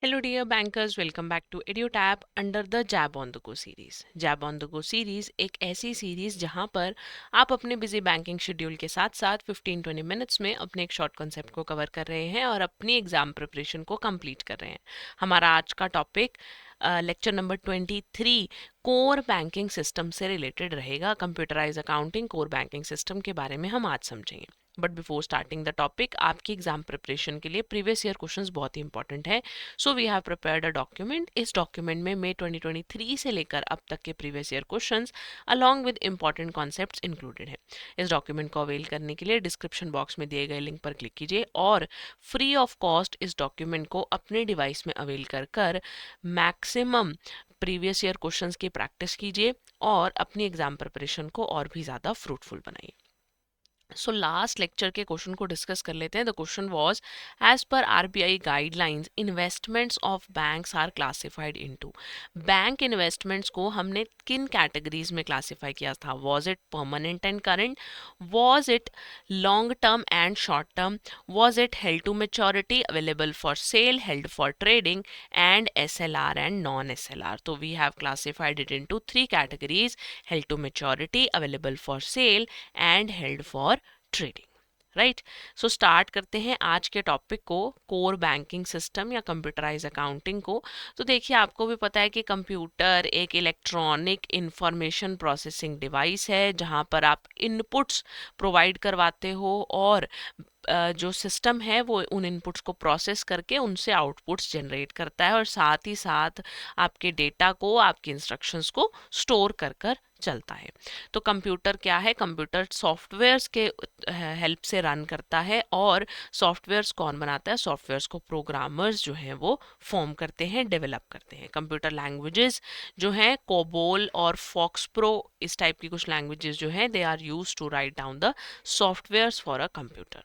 Hello dear bankers, welcome back to EduTap under the Jab on the Go series. Jab on the Go series एक ऐसी series जहां पर आप अपने busy banking schedule के साथ साथ 15-20 मिनट्स में अपने एक शॉर्ट कॉन्सेप्ट को कवर कर रहे हैं और अपनी एग्जाम प्रिपरेशन को कंप्लीट कर रहे हैं। हमारा आज का topic lecture number 23 core banking system से रिलेटेड रहेगा। Computerise accounting core banking system के बारे में हम आज समझेंगे। But before starting the topic, आपकी एग्जाम प्रिपरेशन के लिए प्रीवियस ईयर क्वेश्चंस बहुत ही इंपॉर्टेंट है। So we have prepared a document. इस डॉक्यूमेंट में मई 2023 से लेकर अब तक के previous year questions along with important concepts included है। इस डॉक्यूमेंट को अवेल करने के लिए डिस्क्रिप्शन बॉक्स में दिए गए लिंक पर क्लिक कीजिए और फ्री ऑफ कॉस्ट इस डॉक्यूमेंट को अपने डिवाइस में अवेल कर मैक्सिमम प्रीवियस ईयर क्वेश्चंस की प्रैक्टिस कीजिए और अपनी एग्जाम प्रिपरेशन को और भी ज़्यादा फ्रूटफुल बनाइए। सो लास्ट लेक्चर के क्वेश्चन को डिस्कस कर लेते हैं। The question was, as per RBI guidelines investments of banks are classified into. Bank investments को हमने किन कैटेगरीज में क्लासिफाई किया था? Was it permanent and current? Was it long term and short term? Was it held to maturity, available for sale, held for trading, and SLR and non SLR? तो we have classified it into three categories: held to maturity, available for sale and held for trading. Right, so start करते हैं आज के topic को, core banking system या computerise accounting को। तो देखिए, आपको भी पता है कि कंप्यूटर एक इलेक्ट्रॉनिक इंफॉर्मेशन प्रोसेसिंग डिवाइस है जहां पर आप इनपुट्स प्रोवाइड करवाते हो और जो सिस्टम है वो उन इनपुट्स को प्रोसेस करके उनसे आउटपुट्स जनरेट करता है और साथ ही साथ आपके डेटा को, आपके इंस्ट्रक्शंस को स्टोर कर चलता है। तो कंप्यूटर क्या है? कंप्यूटर सॉफ्टवेयर्स के हेल्प से रन करता है। और सॉफ्टवेयर्स कौन बनाता है? सॉफ्टवेयर्स को प्रोग्रामर्स जो हैं वो फॉर्म करते हैं, डेवलप करते हैं। कंप्यूटर लैंग्वेजेस जो हैं, कोबोल और फॉक्स प्रो, इस टाइप की कुछ लैंग्वेजेस जो हैं, they are use to write down the softwares for a computer.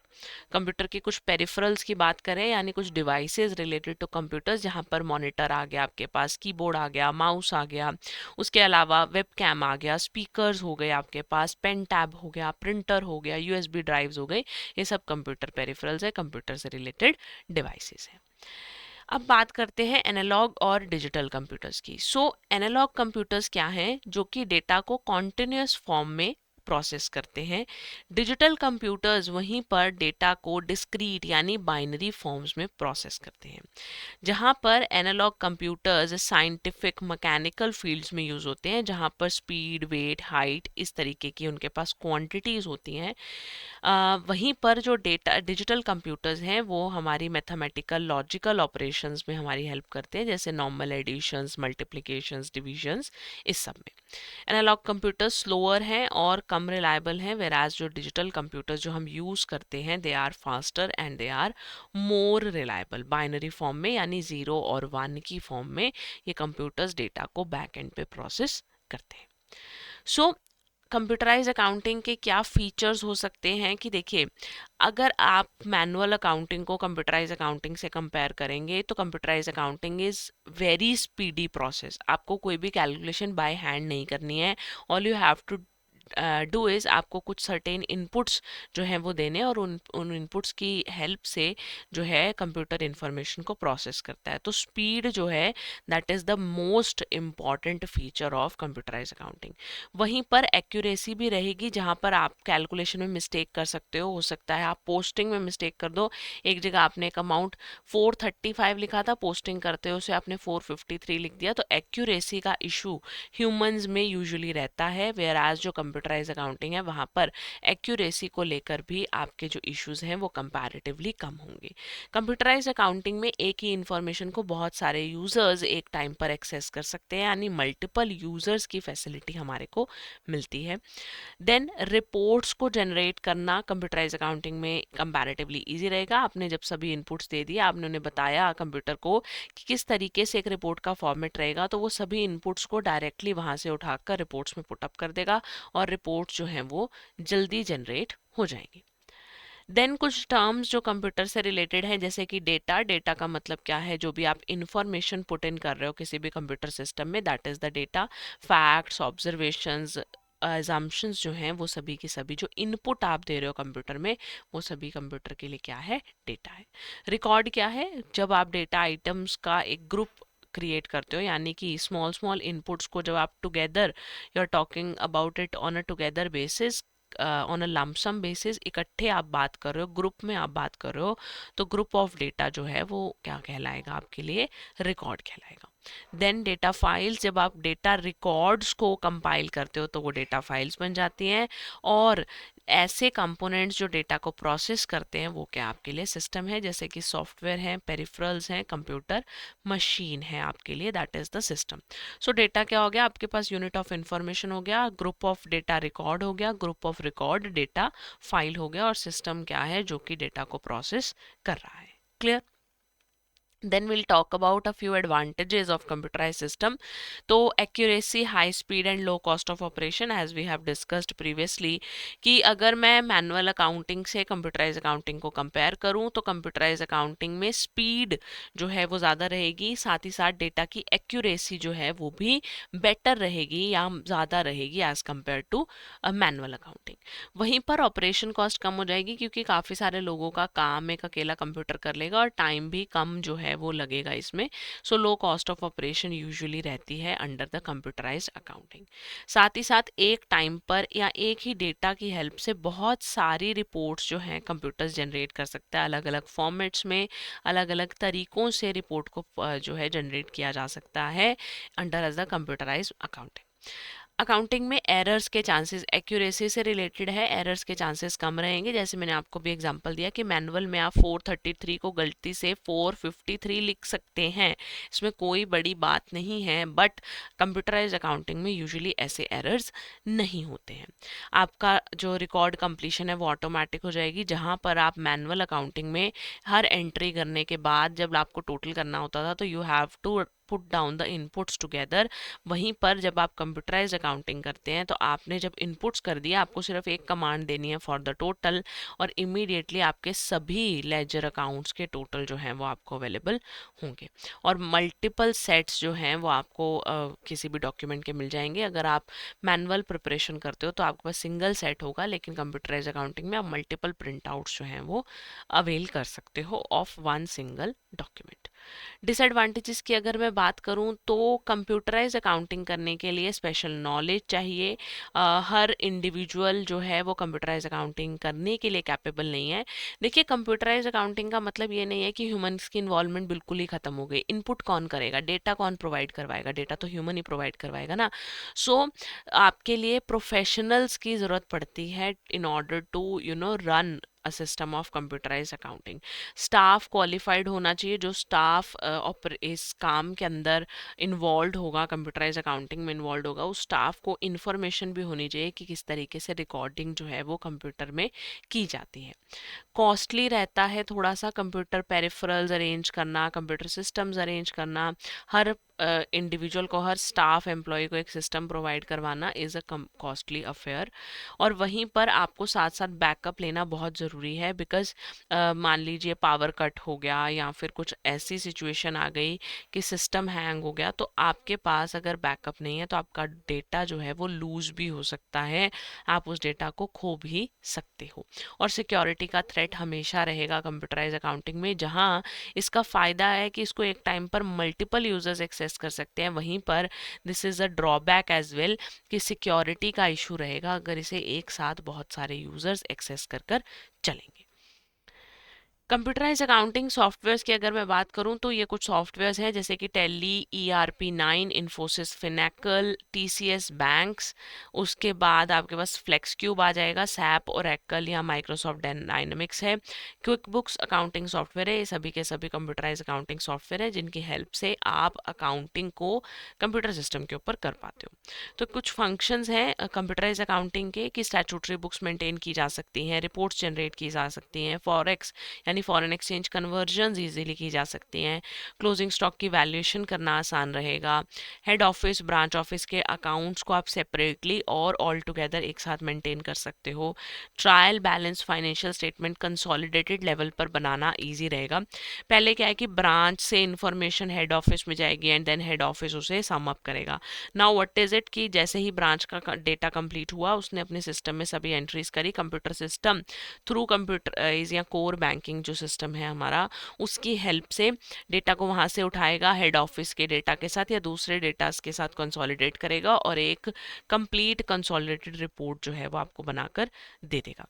Computer के कुछ पेरिफेरल्स की बात करें, यानी कुछ डिवाइसेस रिलेटेड टू कंप्यूटर्स, जहां पर मॉनिटर आ गया आपके पास, कीबोर्ड आ गया, माउस आ गया, उसके अलावा वेब कैम आ गया, स्पीकर्स हो गए आपके पास, पेन टैब हो गया, प्रिंटर हो गया, यूएसबी ड्राइव्स हो गई। ये सब कंप्यूटर पेरिफेरल्स है, कंप्यूटर से रिलेटेड डिवाइसेस हैं। अब बात करते हैं एनालॉग और डिजिटल कंप्यूटर्स की। सो एनालॉग कंप्यूटर्स क्या हैं? जो कि डेटा को कॉन्टिन्यूस फॉर्म में प्रोसेस करते हैं। डिजिटल कंप्यूटर्स वहीं पर डेटा को डिस्क्रीट यानी बाइनरी फॉर्म्स में प्रोसेस करते हैं। जहाँ पर analog computers scientific mechanical fields में यूज़ होते हैं, जहाँ पर स्पीड, वेट, हाइट, इस तरीके की उनके पास क्वांटिटीज़ होती हैं। वहीं पर जो डेटा डिजिटल कंप्यूटर्स हैं वो हमारी मैथमेटिकल लॉजिकल ऑपरेशंस में हमारी हेल्प करते हैं, जैसे नॉर्मल एडिशंस, मल्टीप्लिकेशंस, डिविजन्स, इस सब में। एनालॉग कंप्यूटर्स स्लोअर हैं और कम रिलायबल हैं, वेराज जो डिजिटल कंप्यूटर्स जो हम यूज़ करते हैं, they are faster and they are more reliable. Binary form में यानी 0 और 1 की फॉर्म में ये कंप्यूटर्स डेटा को बैक एंड पे प्रोसेस करते हैं। सो कंप्यूटराइज अकाउंटिंग के क्या फीचर्स हो सकते हैं कि देखिए, अगर आप मैनुअल अकाउंटिंग को कंप्यूटराइज अकाउंटिंग से कंपेयर करेंगे तो computerise accounting is very speedy process. आपको कोई भी कैलकुलेशन बाय हैंड नहीं करनी है। All you have to do is, आपको कुछ सर्टेन इनपुट्स जो हैं वो देने, और उन इनपुट्स की हेल्प से जो है कंप्यूटर इंफॉर्मेशन को प्रोसेस करता है। तो स्पीड जो है, that is the most important feature of computerise accounting. वहीं पर एक्यूरेसी भी रहेगी, जहाँ पर आप कैलकुलेशन में मिस्टेक कर सकते हो सकता है आप पोस्टिंग में मिस्टेक कर दो। एक जगह आपने एक अमाउंट 435 लिखा था, पोस्टिंग करते हुए उसे आपने 453 लिख दिया, तो एक्यूरेसी का इशू ह्यूमंस में यूजुअली रहता है। वेयर एज जो कंप्यूटराइज अकाउंटिंग है, वहाँ पर एक्यूरेसी को लेकर भी आपके जो इश्यूज हैं वो कंपैरेटिवली कम होंगे। कंप्यूटराइज अकाउंटिंग में एक ही इंफॉर्मेशन को बहुत सारे यूजर्स एक टाइम पर एक्सेस कर सकते हैं, यानी मल्टीपल यूजर्स की फैसिलिटी हमारे को मिलती है। देन रिपोर्ट्स को जनरेट करना कंप्यूटराइज अकाउंटिंग में कंपैरेटिवली इजी रहेगा। आपने जब सभी इनपुट्स दे दिए, आपने उन्हें बताया कंप्यूटर को कि किस तरीके से एक रिपोर्ट का फॉर्मेट रहेगा, तो वो सभी इनपुट्स को डायरेक्टली वहाँ से उठाकर रिपोर्ट्स में पुटअप कर देगा और रिपोर्ट्स जो हैं वो जल्दी जनरेट हो जाएंगी। देन कुछ टर्म्स जो कंप्यूटर से रिलेटेड हैं, जैसे कि डेटा। डेटा का मतलब क्या है? जो भी आप इंफॉर्मेशन पुट इन कर रहे हो किसी भी कंप्यूटर सिस्टम में, that is the data. Facts, observations, assumptions जो हैं वो सभी की सभी जो इनपुट आप दे रहे हो कंप्यूटर में वो सभी कंप्यूटर के लिए क्या है, डेटा है। रिकॉर्ड क्या है, जब आप डेटा आइटम्स का एक ग्रुप क्रिएट करते हो, यानी कि स्मॉल स्मॉल इनपुट्स को जब आप together you are talking about it on a together basis, on a lump sum basis, इकट्ठे आप बात कर रहे हो, ग्रुप में आप बात कर रहे हो, तो ग्रुप ऑफ डेटा जो है वो क्या कहलाएगा आपके लिए, रिकॉर्ड कहलाएगा। देन डेटा फाइल्स, जब आप डेटा रिकॉर्ड्स को कंपाइल करते हो तो वो डेटा फाइल्स बन जाती हैं, और ऐसे कंपोनेंट्स जो डेटा को प्रोसेस करते हैं वो क्या आपके लिए सिस्टम है, जैसे कि सॉफ्टवेयर हैं, पेरिफेरल्स हैं, कंप्यूटर मशीन है आपके लिए, that is the system. So data क्या हो गया आपके पास, यूनिट ऑफ इंफॉर्मेशन हो गया, ग्रुप ऑफ डेटा रिकॉर्ड हो गया, group of record data file हो गया, और सिस्टम क्या है जो कि डेटा को प्रोसेस कर रहा है। Clear? Then we'll talk about a few advantages of computerized system. तो accuracy, high speed and low cost of operation, as we have discussed previously, कि अगर मैं manual accounting से computerized accounting को compare करूँ तो computerized accounting में speed जो है वो ज़्यादा रहेगी, साथ ही साथ डेटा की accuracy जो है वो भी better रहेगी या ज़्यादा रहेगी as compared to manual accounting। वहीं पर ऑपरेशन कॉस्ट कम हो जाएगी क्योंकि काफ़ी सारे लोगों का काम एक अकेला कंप्यूटर कर लेगा और टाइम भी कम जो है वो लगेगा इसमें। So low cost of operation usually रहती है अंडर द कंप्यूटराइज्ड अकाउंटिंग। साथ ही साथ एक टाइम पर या एक ही डेटा की हेल्प से बहुत सारी रिपोर्ट्स जो हैं कंप्यूटर्स जनरेट कर सकता है, अलग अलग फॉर्मेट्स में, अलग अलग तरीकों से रिपोर्ट को जो है जनरेट किया जा सकता है under as the computerised accounting. Accounting में एरर्स के चांसेस एक्यूरेसी से रिलेटेड है, एरर्स के चांसेस कम रहेंगे। जैसे मैंने आपको भी एग्जांपल दिया कि मैनुअल में आप 433 को गलती से 453 लिख सकते हैं, इसमें कोई बड़ी बात नहीं है, बट कंप्यूटराइज्ड अकाउंटिंग में यूजुअली ऐसे एरर्स नहीं होते हैं। आपका जो रिकॉर्ड कंप्लीशन है वो ऑटोमेटिक हो जाएगी, जहां पर आप मैनुअल अकाउंटिंग में हर एंट्री करने के बाद जब आपको टोटल करना होता था तो you have to put down the inputs together. वहीं पर जब आप कंप्यूटराइज अकाउंटिंग करते हैं तो आपने जब इनपुट्स कर दिया, आपको सिर्फ एक कमांड देनी है फॉर द टोटल, और इमीडिएटली आपके सभी लेजर अकाउंट्स के टोटल जो हैं वो आपको अवेलेबल होंगे। और मल्टीपल सेट्स जो हैं वो आपको किसी भी डॉक्यूमेंट के मिल जाएंगे। अगर आप मैनुअल प्रिपरेशन करते हो तो आपके पास सिंगल सेट होगा, लेकिन कंप्यूटराइज अकाउंटिंग में आप मल्टीपल प्रिंट आउट्स जो हैं वो अवेल कर सकते हो of one single document. Disadvantages की अगर मैं बात करूं तो कंप्यूटराइज अकाउंटिंग करने के लिए स्पेशल नॉलेज चाहिए। हर इंडिविजुअल जो है वो कंप्यूटराइज अकाउंटिंग करने के लिए कैपेबल नहीं है। देखिए, कंप्यूटराइज अकाउंटिंग का मतलब ये नहीं है कि ह्यूमंस की इन्वॉल्वमेंट बिल्कुल ही खत्म हो गई। इनपुट कौन करेगा, डेटा कौन प्रोवाइड करवाएगा, डेटा तो ह्यूमन ही प्रोवाइड करवाएगा ना। सो आपके लिए प्रोफेशनल्स की ज़रूरत पड़ती है in order to run a system of computerise accounting. Staff qualified होना चाहिए, जो स्टाफ इस काम के अंदर इन्वॉल्व होगा, कंप्यूटराइज अकाउंटिंग में इन्वॉल्व होगा, उस स्टाफ को इन्फॉर्मेशन भी होनी चाहिए कि किस तरीके से रिकॉर्डिंग जो है वो कंप्यूटर में की जाती है। कॉस्टली रहता है थोड़ा सा कंप्यूटर पेरिफेरल्स अरेंज करना, कंप्यूटर सिस्टम्स अरेंज करना, हर इंडिविजुअल को, हर स्टाफ एम्प्लॉय को एक सिस्टम प्रोवाइड करवाना इज़ अ कॉस्टली अफेयर। और वहीं पर आपको साथ साथ बैकअप लेना बहुत ज़रूरी है, बिकॉज मान लीजिए पावर कट हो गया या फिर कुछ ऐसी सिचुएशन आ गई कि सिस्टम हैंग हो गया, तो आपके पास अगर बैकअप नहीं है तो आपका डेटा जो है वो लूज भी हो सकता है, आप उस डेटा को खो भी सकते हो। और सिक्योरिटी का थ्रेट हमेशा रहेगा कंप्यूटराइज अकाउंटिंग में, जहां इसका फ़ायदा है कि इसको एक टाइम पर मल्टीपल यूजर्स एक्सेस कर सकते हैं, वहीं पर this is a drawback as well कि सिक्योरिटी का इशू रहेगा अगर इसे एक साथ बहुत सारे यूजर्स एक्सेस कर कर चलेंगे। कंप्यूटराइज अकाउंटिंग सॉफ्टवेयर्स की अगर मैं बात करूं तो ये कुछ सॉफ्टवेयर्स हैं जैसे कि tally, ERP9, Infosys Finacle, TCS banks. उसके बाद आपके पास फ्लेक्स क्यूब आ जाएगा, सैप, ओरेकल या माइक्रोसॉफ्ट डायनामिक्स है। क्विक बुक्स अकाउंटिंग सॉफ्टवेयर है। ये सभी के सभी कंप्यूटराइज अकाउंटिंग सॉफ्टवेयर है जिनकी हेल्प से आप अकाउंटिंग को कंप्यूटर सिस्टम के ऊपर कर पाते हो। तो कुछ फंक्शंस हैं कंप्यूटराइज अकाउंटिंग के कि स्टैट्यूटरी बुक्स मेंटेन की जा सकती हैं, रिपोर्ट्स जनरेट की जा सकती हैं, फॉरेक्स यानी money foreign exchange conversion easily की जा सकती हैं, क्लोजिंग स्टॉक की वैल्यूएशन करना आसान रहेगा, हेड ऑफिस ब्रांच ऑफिस के अकाउंट्स को आप सेपरेटली और ऑल टुगेदर एक साथ मेंटेन कर सकते हो, trial balance financial statement consolidated level पर बनाना ईजी रहेगा। पहले क्या है कि ब्रांच से इंफॉर्मेशन हेड ऑफिस में जाएगी एंड देन हेड ऑफिस उसे सम अप करेगा। नाउ व्हाट इज इट कि जैसे ही ब्रांच का डेटा कंप्लीट हुआ उसने अपने सिस्टम में सभी एंट्रीज करी, कंप्यूटर सिस्टम थ्रू कंप्यूटराइज या कोर बैंकिंग जो सिस्टम है हमारा उसकी हेल्प से डेटा को वहां से उठाएगा, हेड ऑफिस के डेटा के साथ या दूसरे डेटास के साथ कंसोलिडेट करेगा और एक कंप्लीट कंसोलिडेटेड रिपोर्ट जो है वो आपको बनाकर दे देगा।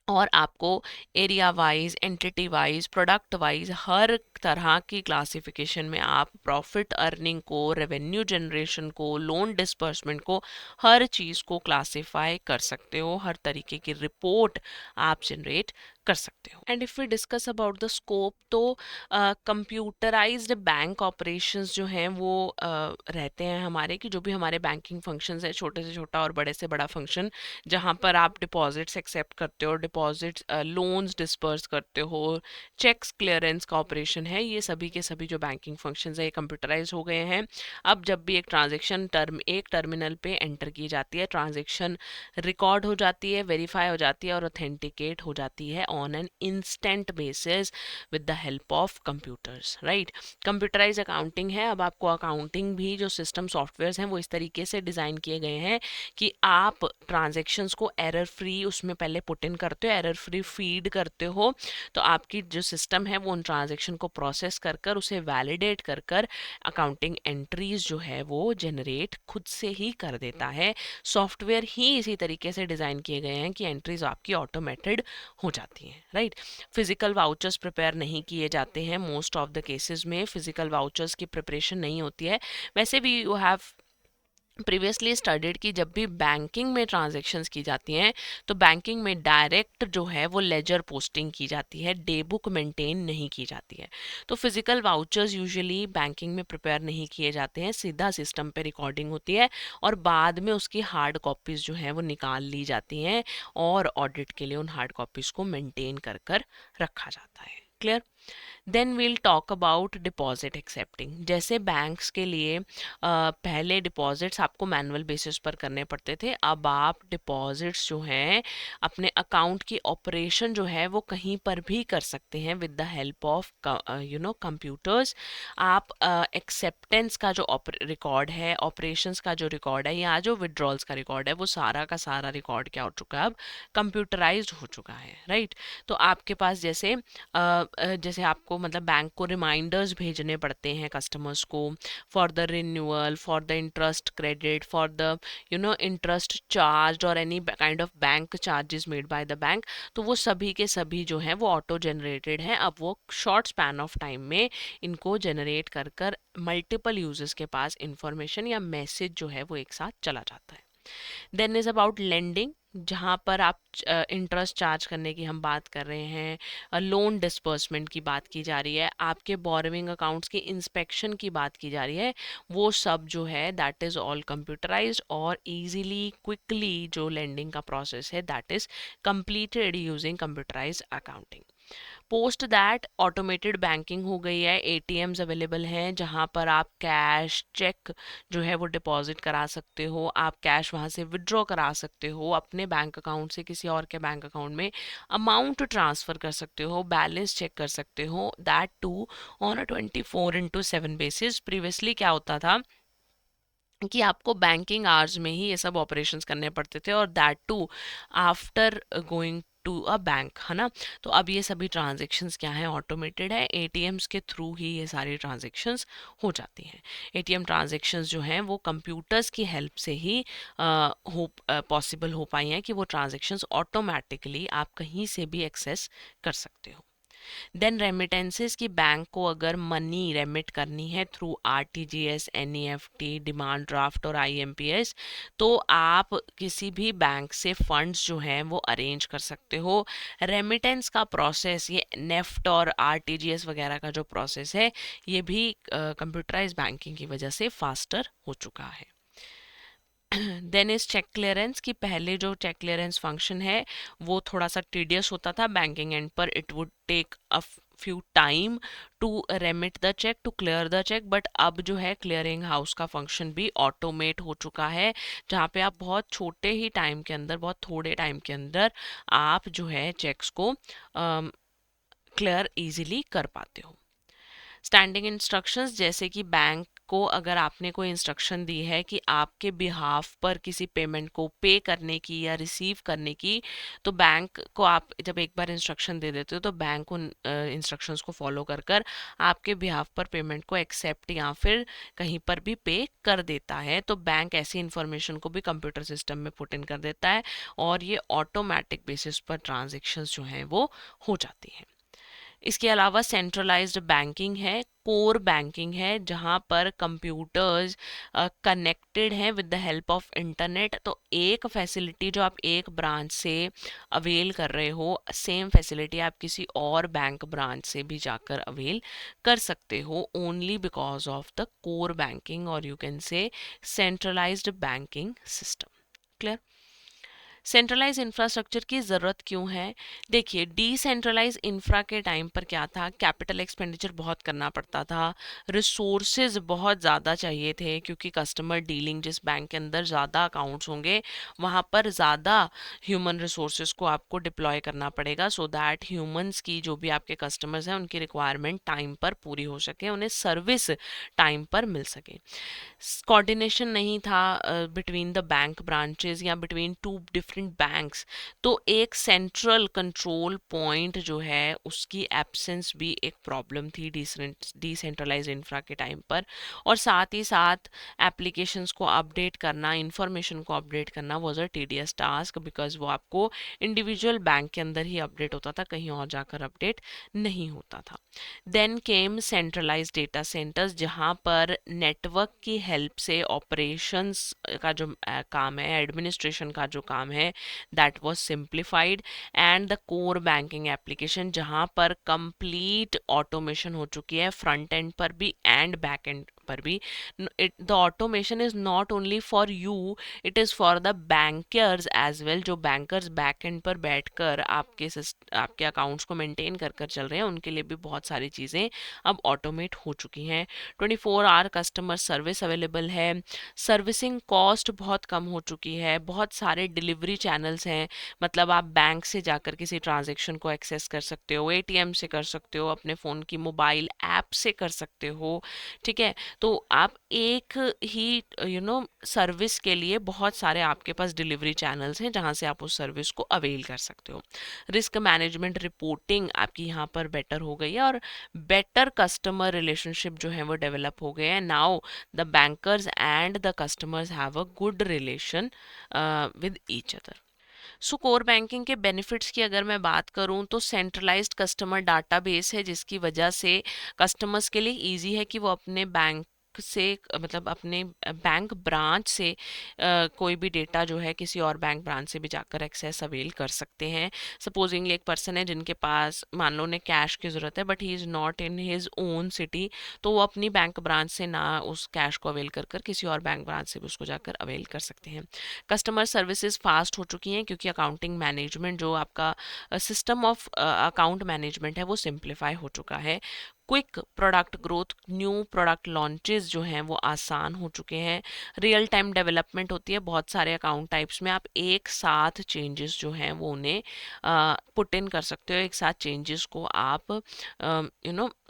और आपको area wise, entity wise, product wise हर तरह की क्लासिफिकेशन में आप प्रॉफिट अर्निंग को, रेवेन्यू जनरेशन को, लोन डिस्बर्समेंट को, हर चीज़ को क्लासिफाई कर सकते हो, हर तरीके की रिपोर्ट आप जनरेट कर सकते हो। And if we discuss about the scope तो कंप्यूटराइज्ड बैंक ऑपरेशंस जो हैं वो रहते हैं हमारे, कि जो भी हमारे बैंकिंग फंक्शंस है, छोटे से छोटा और बड़े से बड़ा फंक्शन, जहाँ पर आप डिपॉजिट्स एक्सेप्ट करते हो, डिपॉजिट्स लोन्स डिस्पर्स करते हो, चेक्स क्लियरेंस का ऑपरेशन है, ये सभी के सभी जो बैंकिंग फंक्शंस है ये कंप्यूटराइज हो गए हैं। अब जब भी एक ट्रांजेक्शन एक टर्मिनल पे एंटर की जाती है, ट्रांजेक्शन रिकॉर्ड हो जाती है, वेरीफाई हो जाती है और ऑथेंटिकेट हो जाती है on an instant basis with the help of computers, right. Computerise accounting है। अब आपको अकाउंटिंग भी जो सिस्टम सॉफ्टवेयर हैं वो इस तरीके से डिज़ाइन किए गए हैं कि आप ट्रांजेक्शन्स को एरर फ्री उसमें पहले पुट इन करते हो, एरर फ्री फीड करते हो, तो आपकी जो सिस्टम है वो उन ट्रांजेक्शन को प्रोसेस कर कर उसे वैलिडेट कर कर अकाउंटिंग एंट्रीज जो है वो जनरेट खुद से ही कर देता है। सॉफ्टवेयर ही इसी तरीके से डिज़ाइन किए गए हैं कि एंट्रीज आपकी ऑटोमेटेड हो जाती हैं, राइट। फिजिकल वाउचर्स प्रिपेयर नहीं किए जाते हैं, मोस्ट ऑफ द केसेस में फिजिकल वाउचर्स की प्रिपरेशन नहीं होती है। वैसे भी यू हैव प्रीवियसली स्टडीड कि जब भी बैंकिंग में ट्रांजैक्शंस की जाती हैं तो बैंकिंग में डायरेक्ट जो है वो लेजर पोस्टिंग की जाती है, डे बुक मेंटेन नहीं की जाती है। तो फिजिकल वाउचर्स यूजुअली बैंकिंग में प्रिपेयर नहीं किए जाते हैं, सीधा सिस्टम पे रिकॉर्डिंग होती है और बाद में उसकी हार्ड कॉपीज जो हैं वो निकाल ली जाती हैं और ऑडिट के लिए उन हार्ड कॉपीज को मेंटेन कर कर रखा जाता है। Clear? Then we'll talk about deposit accepting. जैसे बैंक्स के लिए पहले डिपॉजिट्स आपको मैनुअल बेसिस पर करने पड़ते थे, अब आप डिपॉजिट्स जो हैं अपने अकाउंट की ऑपरेशन जो है वो कहीं पर भी कर सकते हैं with the help of computers. आप एक्सेप्टेंस का जो रिकॉर्ड है, ऑपरेशंस का जो रिकॉर्ड है या जो विड्रॉल्स का रिकॉर्ड है, वो सारा का सारा रिकॉर्ड क्या हो चुका है, अब कंप्यूटराइज्ड हो चुका है, राइट। तो आपके पास जैसे आपको मतलब बैंक को रिमाइंडर्स भेजने पड़ते हैं कस्टमर्स को for the renewal, for the interest credit, for the interest charge और any kind of bank charges made by the bank, तो वो सभी के सभी जो हैं वो ऑटो जनरेटेड हैं। अब वो शॉर्ट स्पैन ऑफ टाइम में इनको जनरेट कर कर मल्टीपल यूजर्स के पास इंफॉर्मेशन या मैसेज जो है वो एक साथ चला जाता है। देन इज़ अबाउट लेंडिंग, जहाँ पर आप इंटरेस्ट चार्ज करने की हम बात कर रहे हैं, लोन डिस्बर्समेंट की बात की जा रही है, आपके बोरोइंग अकाउंट्स की इंस्पेक्शन की बात की जा रही है, वो सब जो है दैट इज़ ऑल कंप्यूटराइज्ड और इजीली क्विकली जो लेंडिंग का प्रोसेस है that is completed using computerised accounting. Post that automated banking हो गई है, एटीएम्स अवेलेबल हैं जहां पर आप कैश, चेक जो है वो डिपॉजिट करा सकते हो, आप कैश वहां से विड्रॉ करा सकते हो, अपने बैंक अकाउंट से किसी और के बैंक अकाउंट में अमाउंट ट्रांसफ़र कर सकते हो, बैलेंस चेक कर सकते हो, that too on a 24/7 basis. Previously क्या होता था कि आपको बैंकिंग आवर्स में ही ये सब ऑपरेशंस करने पड़ते थे और that too after going to a bank, है ना। तो अब ये सभी ट्रांजेक्शन्स क्या है, ऑटोमेटेड है, एटीएम्स के थ्रू ही ये सारी ट्रांजेक्शन्स हो जाती हैं। एटीएम ट्रांजेक्शन्स जो हैं वो कंप्यूटर्स की हेल्प से ही पॉसिबल हो पाई हैं कि वो ट्रांजेक्शन्स ऑटोमेटिकली आप कहीं से भी एक्सेस कर सकते हो। देन रेमिटेंसेस की बैंक को अगर मनी रेमिट करनी है through RTGS, NEFT, demand draft और आईएमपीएस, तो आप किसी भी बैंक से फंड्स जो हैं वो अरेंज कर सकते हो। रेमिटेंस का प्रोसेस, ये नेफ्ट और आरटीजीएस वगैरह का जो प्रोसेस है ये भी कंप्यूटराइज बैंकिंग की वजह से फास्टर हो चुका है। देन इज चेक क्लियरेंस, कि पहले जो चेक क्लियरेंस फंक्शन है वो थोड़ा सा टीडियस होता था बैंकिंग एंड पर, it would take a few time to remit the cheque, to clear the cheque, but अब जो है क्लियरिंग हाउस का फंक्शन भी ऑटोमेट हो चुका है, जहाँ पे आप बहुत छोटे ही टाइम के अंदर, बहुत थोड़े टाइम के अंदर आप जो है चेक्स को क्लियर इजीली कर पाते हो। स्टैंडिंग इंस्ट्रक्शंस, जैसे कि बैंक को अगर आपने कोई इंस्ट्रक्शन दी है कि आपके बिहाफ पर किसी पेमेंट को पे करने की या रिसीव करने की, तो बैंक को आप जब एक बार इंस्ट्रक्शन दे देते हो तो बैंक उन इंस्ट्रक्शंस को फॉलो कर कर आपके बिहाफ पर पेमेंट को एक्सेप्ट या फिर कहीं पर भी पे कर देता है। तो बैंक ऐसी इंफॉर्मेशन को भी कंप्यूटर सिस्टम में पुट इन कर देता है और ये ऑटोमेटिक बेसिस पर ट्रांजेक्शन्स जो हैं वो हो जाती हैं। इसके अलावा सेंट्रलाइज्ड बैंकिंग है, कोर बैंकिंग है, जहाँ पर कंप्यूटर्स कनेक्टेड हैं with the help of internet. तो एक फैसिलिटी जो आप एक ब्रांच से अवेल कर रहे हो, सेम फैसिलिटी आप किसी और बैंक ब्रांच से भी जाकर अवेल कर सकते हो, only because of the core banking और you can say centralised banking system. Clear? Centralise infrastructure की ज़रूरत क्यों है? देखिए, डिसेंट्रलाइज इंफ्रा के टाइम पर क्या था, कैपिटल एक्सपेंडिचर बहुत करना पड़ता था, रिसोर्सेज बहुत ज़्यादा चाहिए थे, क्योंकि कस्टमर डीलिंग जिस बैंक के अंदर ज़्यादा अकाउंट्स होंगे वहाँ पर ज़्यादा ह्यूमन रिसोर्सेज को आपको डिप्लॉय करना पड़ेगा, सो दैट ह्यूमंस की जो भी आपके कस्टमर्स हैं उनकी रिक्वायरमेंट टाइम पर पूरी हो सके, उन्हें सर्विस टाइम पर मिल सके। कोऑर्डिनेशन नहीं था बिटवीन द बैंक ब्रांचेस या बिटवीन टू डिफरेंट बैंक्स, तो एक सेंट्रल कंट्रोल पॉइंट जो है उसकी एब्सेंस भी एक प्रॉब्लम थी डिसेंट्रलाइज इंफ्रा के टाइम पर। और साथ ही साथ एप्लीकेशंस को अपडेट करना, इंफॉर्मेशन को अपडेट करना was a tedious task, because वो आपको इंडिविजुअल बैंक के अंदर ही अपडेट होता था, कहीं और जाकर अपडेट नहीं होता था। Then came centralise data centres, जहाँ पर नेटवर्क की हेल्प से ऑपरेशंस का जो काम है, एडमिनिस्ट्रेशन का जो काम है, that was simplified, and the core banking application, जहाँ पर कंप्लीट ऑटोमेशन हो चुकी है, फ्रंट एंड पर भी एंड बैक एंड पर भी। The automation is not only for you, it is for the bankers as well. जो बैंकर्स बैक एंड पर बैठकर आपके अकाउंट्स को मेंटेन कर कर चल रहे हैं, उनके लिए भी बहुत सारी चीज़ें अब ऑटोमेट हो चुकी हैं। 24 आवर कस्टमर सर्विस अवेलेबल है, सर्विसिंग कॉस्ट बहुत कम हो चुकी है, बहुत सारे डिलीवरी चैनल्स हैं, मतलब आप बैंक से जाकर किसी ट्रांजेक्शन को एक्सेस कर सकते हो, एटीएम से कर सकते हो, अपने फ़ोन की मोबाइल ऐप से कर सकते हो, ठीक है। तो आप एक ही सर्विस के लिए बहुत सारे आपके पास डिलीवरी चैनल्स हैं जहां से आप उस सर्विस को अवेल कर सकते हो। रिस्क मैनेजमेंट रिपोर्टिंग आपकी यहाँ पर बेटर हो गई है और बेटर कस्टमर रिलेशनशिप जो है वो डेवलप हो गए हैं। Now the bankers and the customers have a good relation with each other. So core banking के बेनिफिट्स की अगर मैं बात करूं तो सेंट्रलाइज्ड कस्टमर डाटाबेस है, जिसकी वजह से कस्टमर्स के लिए इजी है कि वो अपने बैंक से मतलब अपने बैंक ब्रांच से कोई भी डेटा जो है किसी और बैंक ब्रांच से भी जाकर एक्सेस अवेल कर सकते हैं। सपोजिंगली एक पर्सन है जिनके पास मान लो उन्हें कैश की ज़रूरत है, but he is not in his own city, तो वो अपनी बैंक ब्रांच से ना उस कैश को अवेल कर कर किसी और बैंक ब्रांच से भी उसको जाकर अवेल कर सकते हैं। कस्टमर सर्विसेज फास्ट हो चुकी हैं, क्योंकि अकाउंटिंग मैनेजमेंट जो आपका सिस्टम ऑफ अकाउंट मैनेजमेंट है वो सिंप्लीफाई हो चुका है। Quick product growth, new product launches जो हैं वो आसान हो चुके हैं। रियल टाइम डेवलपमेंट होती है, बहुत सारे अकाउंट टाइप्स में आप एक साथ चेंजेस जो हैं वो उन्हें पुट इन कर सकते हो, एक साथ चेंजेस को आप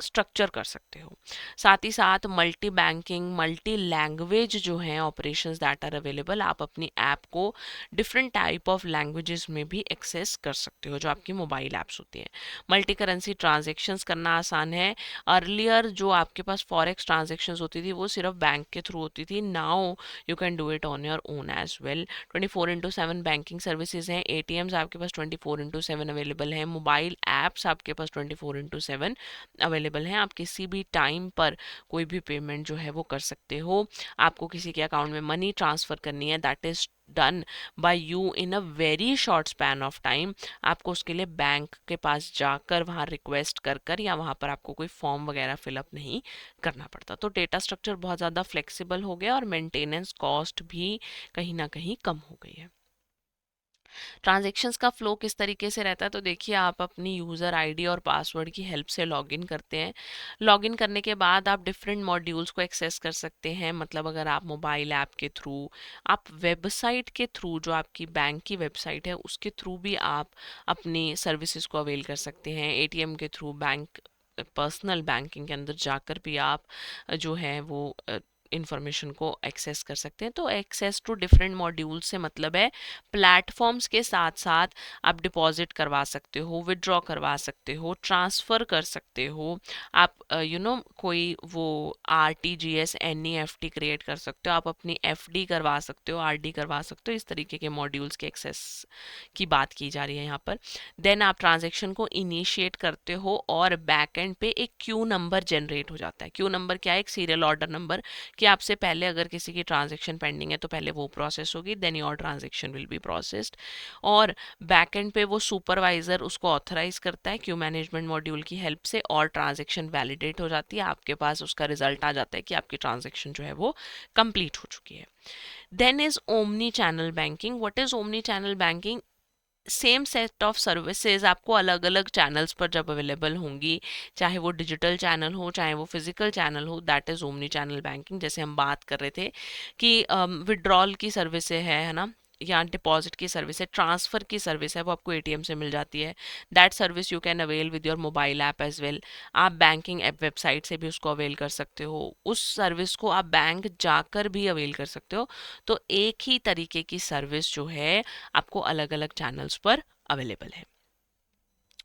स्ट्रक्चर कर सकते हो। साथ ही साथ मल्टी बैंकिंग, मल्टी लैंग्वेज जो हैं ऑपरेशंस दैट आर अवेलेबल, आप अपनी ऐप को डिफरेंट टाइप ऑफ लैंग्वेजेस में भी एक्सेस कर सकते हो, जो आपकी मोबाइल ऐप्स होती हैं। मल्टी करेंसी ट्रांजेक्शन्स करना आसान है। अर्लियर जो आपके पास फॉरेक्स ट्रांजेक्शन्स होती थी वो सिर्फ बैंक के थ्रू होती थी, now you can do it on your own as well. 24/7 banking services हैं, एटीएम्स आपके पास 24/7 अवेलेबल हैं, मोबाइल ऐप्स आपके पास 24/7 अवेलेबल हैं। आप किसी भी टाइम पर कोई भी पेमेंट जो है वो कर सकते हो। आपको किसी के अकाउंट में मनी ट्रांसफ़र करनी है, that is done by you in a very short span of time. आपको उसके लिए बैंक के पास जाकर वहाँ रिक्वेस्ट कर कर या वहाँ पर आपको कोई फॉर्म वगैरह फिलअप नहीं करना पड़ता। तो डेटा स्ट्रक्चर बहुत ज़्यादा फ्लेक्सिबल हो गया और मेंटेनेंस कॉस्ट भी कहीं ना कहीं कम हो गई है। ट्रांजैक्शंस का फ्लो किस तरीके से रहता है, तो देखिए आप अपनी यूज़र आईडी और पासवर्ड की हेल्प से लॉगिन करते हैं। लॉगिन करने के बाद आप डिफरेंट मॉड्यूल्स को एक्सेस कर सकते हैं। मतलब अगर आप मोबाइल ऐप के थ्रू, आप वेबसाइट के थ्रू, जो आपकी बैंक की वेबसाइट है उसके थ्रू भी आप अपनी सर्विसेज को अवेल कर सकते हैं। एटीएम के थ्रू, बैंक पर्सनल बैंकिंग के अंदर जाकर भी आप जो है वो इंफॉर्मेशन को एक्सेस कर सकते हैं। तो एक्सेस टू डिफरेंट मॉड्यूल से मतलब है प्लेटफॉर्म्स के साथ साथ आप डिपॉजिट करवा सकते हो, विड्रॉ करवा सकते हो, ट्रांसफ़र कर सकते हो। आप कोई वो आरटीजीएस एनईएफटी क्रिएट कर सकते हो, आप अपनी एफडी करवा सकते हो, आरडी करवा सकते हो। इस तरीके के मॉड्यूल्स के एक्सेस की बात की जा रही है यहाँ पर। देन आप ट्रांजेक्शन को इनिशिएट करते हो और बैक एंड पे एक क्यू नंबर जनरेट हो जाता है। क्यू नंबर क्या है? एक सीरियल ऑर्डर नंबर, कि आपसे पहले अगर किसी की ट्रांजेक्शन पेंडिंग है तो पहले वो प्रोसेस होगी, then your transaction will be processed. और बैकएंड पे वो सुपरवाइजर उसको ऑथराइज करता है क्यू मैनेजमेंट मॉड्यूल की हेल्प से, और ट्रांजेक्शन वैलिडेट हो जाती है, आपके पास उसका रिजल्ट आ जाता है कि आपकी ट्रांजेक्शन जो है वो कंप्लीट हो चुकी है। Then is omni channel banking. What is omni channel banking? Same set of services आपको अलग अलग चैनल्स पर जब अवेलेबल होंगी, चाहे वो डिजिटल चैनल हो चाहे वो फिजिकल चैनल हो, that is omni channel banking. जैसे हम बात कर रहे थे कि विड्रॉल की सर्विस है ना, या डिपॉजिट की सर्विस है, ट्रांसफ़र की सर्विस है, वो आपको एटीएम से मिल जाती है। That service you can avail with your mobile app as well. आप बैंकिंग ऐप वेबसाइट से भी उसको अवेल कर सकते हो, उस सर्विस को आप बैंक जाकर भी अवेल कर सकते हो। तो एक ही तरीके की सर्विस जो है आपको अलग अलग चैनल्स पर अवेलेबल है।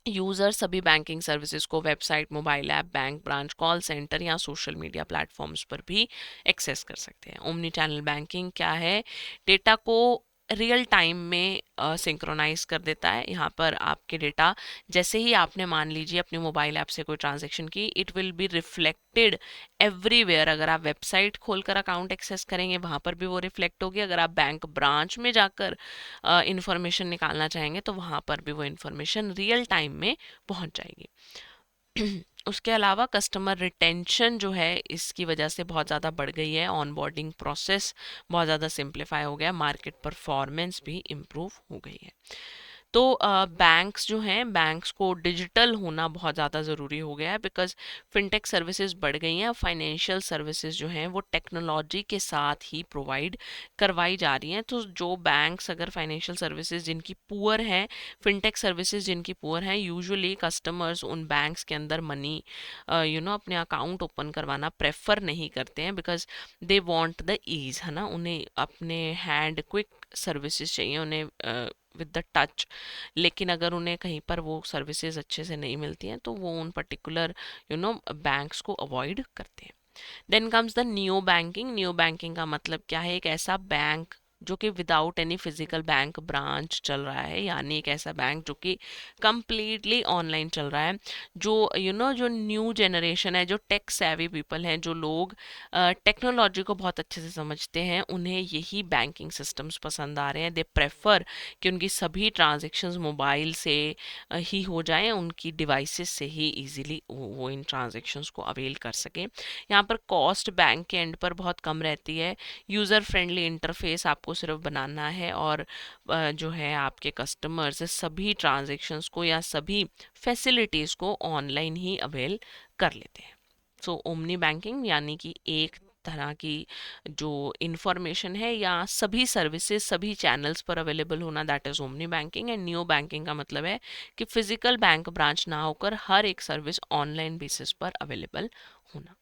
यूज़र सभी बैंकिंग सर्विसेज को website, mobile app, bank branch, call centre या सोशल मीडिया प्लेटफॉर्म्स पर भी एक्सेस कर सकते हैं। ओमनी चैनल बैंकिंग क्या है? डेटा को रियल टाइम में सिंक्रोनाइज कर देता है। यहाँ पर आपके डेटा, जैसे ही आपने मान लीजिए अपने मोबाइल ऐप से कोई ट्रांजैक्शन की, it will be reflected everywhere. अगर आप वेबसाइट खोलकर अकाउंट एक्सेस करेंगे वहाँ पर भी वो रिफ्लेक्ट होगी, अगर आप बैंक ब्रांच में जाकर इंफॉर्मेशन निकालना चाहेंगे तो वहाँ पर भी वो इंफॉर्मेशन रियल टाइम में पहुँच जाएगी। उसके अलावा कस्टमर रिटेंशन जो है इसकी वजह से बहुत ज़्यादा बढ़ गई है, ऑनबोर्डिंग प्रोसेस बहुत ज़्यादा सिंप्लीफाई हो गया, मार्केट परफॉर्मेंस भी इम्प्रूव हो गई है। तो बैंक्स जो हैं, बैंक्स को डिजिटल होना बहुत ज़्यादा ज़रूरी हो गया है, बिकॉज फिनटेक सर्विसेज बढ़ गई हैं। फाइनेंशियल सर्विसेज जो हैं वो टेक्नोलॉजी के साथ ही प्रोवाइड करवाई जा रही हैं। तो जो बैंक्स अगर फाइनेंशियल सर्विसेज जिनकी पुअर हैं, फिनटेक सर्विसेज जिनकी पुअर हैं, यूजुअली कस्टमर्स उन बैंक्स के अंदर मनी अपने अकाउंट ओपन करवाना प्रेफर नहीं करते हैं, because they want the ease, है ना, उन्हें अपने हैंड क्विक सर्विसेज चाहिए, उन्हें विद द टच। लेकिन अगर उन्हें कहीं पर वो सर्विसेज अच्छे से नहीं मिलती हैं तो वो उन पर्टिकुलर बैंक्स को अवॉइड करते हैं। Then comes the neo banking. Neo banking का मतलब क्या है? एक ऐसा बैंक जो कि without any physical bank branch चल रहा है, यानी एक ऐसा बैंक जो कि कंप्लीटली ऑनलाइन चल रहा है। जो जो न्यू जनरेशन है, जो टेक सेवी पीपल हैं, जो लोग टेक्नोलॉजी को बहुत अच्छे से समझते हैं, उन्हें यही बैंकिंग सिस्टम्स पसंद आ रहे हैं। दे प्रेफर कि उनकी सभी ट्रांजेक्शन्स मोबाइल से ही हो जाएं, उनकी डिवाइसेस से ही इजीली वो इन ट्रांजेक्शन्स को अवेल कर सकें। यहाँ पर कॉस्ट बैंक के एंड पर बहुत कम रहती है। यूज़र फ्रेंडली इंटरफेस आपको सिर्फ बनाना है, और जो है आपके कस्टमर्स सभी ट्रांजेक्शन्स को या सभी फैसिलिटीज़ को ऑनलाइन ही अवेल कर लेते हैं। सो ओमनी बैंकिंग यानी कि एक तरह की जो इंफॉर्मेशन है या सभी सर्विसेज सभी चैनल्स पर अवेलेबल होना, that is omni banking. And new banking का मतलब है कि फिजिकल बैंक ब्रांच ना होकर हर एक सर्विस ऑनलाइन बेसिस पर अवेलेबल होना।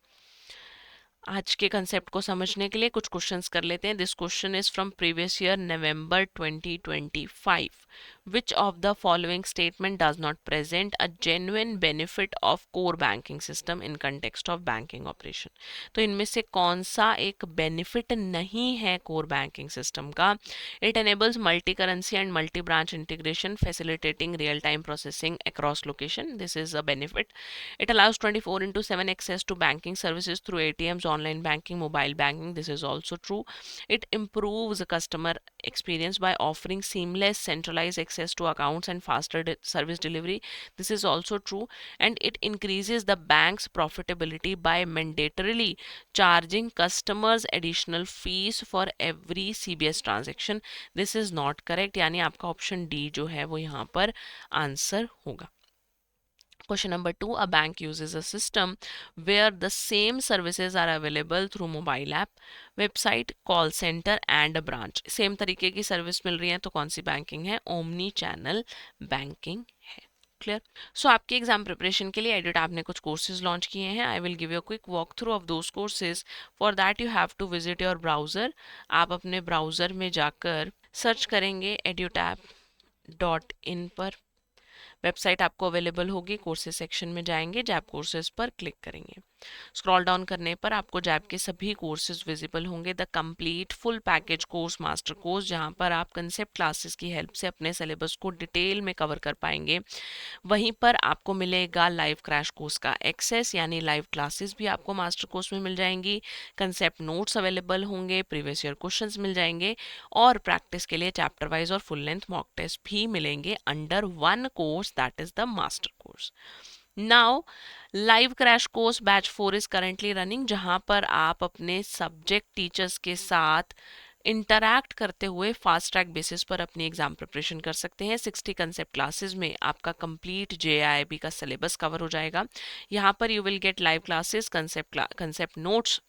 आज के कंसेप्ट को समझने के लिए कुछ क्वेश्चंस कर लेते हैं। This question is from previous year November 2025। Which of the following statement does not present a genuine benefit of core banking system in context of banking operation. तो इनमें से कौन सा एक बेनिफिट नहीं है कोर बैंकिंग सिस्टम का? It enables multi-currency and multi-branch integration, facilitating real-time processing across location. This is a benefit. It allows 24 into 7 access to banking services through ATMs, online banking, mobile banking. This is also true. It improves the customer experience by offering seamless centralized access to accounts and faster service delivery. This is also true. And it increases the bank's profitability by mandatorily charging customers additional fees for every CBS transaction. This is not correct, यानी आपका option D जो है वो यहाँ पर answer होगा। Question number 2, a bank uses a system where the same services are available through mobile app, website, call center and a branch. Same तरीके की सर्विस मिल रही है तो कौन सी बैंकिंग है? ओमनी चैनल बैंकिंग है। क्लियर? सो आपके एग्जाम प्रिपरेशन के लिए एडिट आपने कुछ कोर्सेज लॉन्च किए हैं। I will give you a quick walk through of those courses. For that you have to visit your browser. आप अपने ब्राउज़र में जाकर सर्च करेंगे edutap.in पर। वेबसाइट आपको अवेलेबल होगी, कोर्सेज सेक्शन में जाएंगे, जैब कोर्सेज पर क्लिक करेंगे। स्क्रॉल डाउन करने पर आपको जैब के सभी कोर्सेज विजिबल होंगे। The complete full package course master course, जहां पर आप कंसेप्ट क्लासेस की हेल्प से अपने सिलेबस को डिटेल में कवर कर पाएंगे। वहीं पर आपको मिलेगा लाइव क्रैश कोर्स का एक्सेस, यानी लाइव क्लासेस भी आपको मास्टर कोर्स में मिल जाएंगी। कंसेप्ट नोट्स अवेलेबल होंगे, प्रीवियस ईयर क्वेश्चंस मिल जाएंगे और प्रैक्टिस के लिए चैप्टर वाइज और फुल लेंथ मॉक टेस्ट भी मिलेंगे under one course, that is the master course. Now live crash course batch 4 is currently running, जहां पर आप अपने सब्जेक्ट टीचर्स के साथ इंटरैक्ट करते हुए फास्ट ट्रैक बेसिस पर अपनी एग्जाम प्रिपरेशन कर सकते हैं। 60 कंसेप्ट क्लासेस में आपका कंप्लीट JIIB का सिलेबस कवर हो जाएगा। यहाँ पर you will get live classes, concept notes,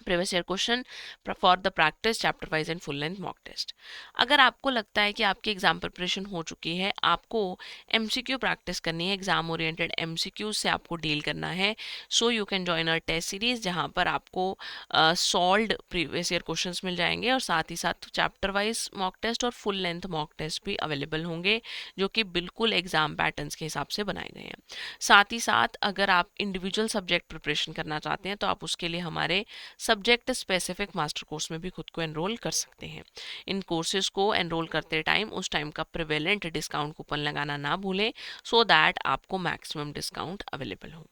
previous year question for the practice, chapter wise and full length mock test. अगर आपको लगता है कि आपकी एग्जाम प्रिपरेशन हो चुकी है, आपको MCQ प्रैक्टिस करनी है, एग्जाम ओरिएंटेड MCQ से आपको डील करना है, so you can join our test series, जहां पर आपको सॉल्व्ड प्रीवियस ईयर क्वेश्चंस मिल जाएंगे और साथ ही साथ चैप्टर वाइज मॉक टेस्ट और फुल लेंथ मॉक टेस्ट भी अवेलेबल होंगे, जो कि बिल्कुल एग्जाम पैटर्न्स के हिसाब से बनाए गए हैं। साथ ही साथ अगर आप इंडिविजुअल सब्जेक्ट प्रिपरेशन करना चाहते हैं तो आप उसके लिए हमारे सब्जेक्ट स्पेसिफिक मास्टर कोर्स में भी खुद को एनरोल कर सकते हैं। इन कोर्सेज को एनरोल करते टाइम उस टाइम का प्रिवेलेंट डिस्काउंट कूपन लगाना ना भूलें, सो दैट आपको मैक्सिमम डिस्काउंट अवेलेबल हो।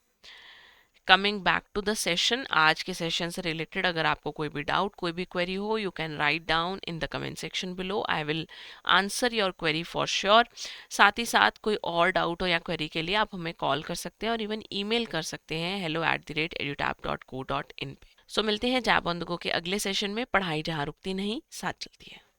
Coming back to the session, आज के सेशन से रिलेटेड अगर आपको कोई भी डाउट, कोई भी क्वेरी हो, you can write down in the comment section below. I will answer your query for sure. साथ ही साथ कोई और डाउट हो या क्वेरी के लिए आप हमें कॉल कर सकते हैं और इवन ईमेल कर सकते हैं hello@edutap.co.in पे। सो मिलते हैं जैब ऑन द गो के अगले सेशन में। पढ़ाई जहाँ रुकती नहीं, साथ चलती है।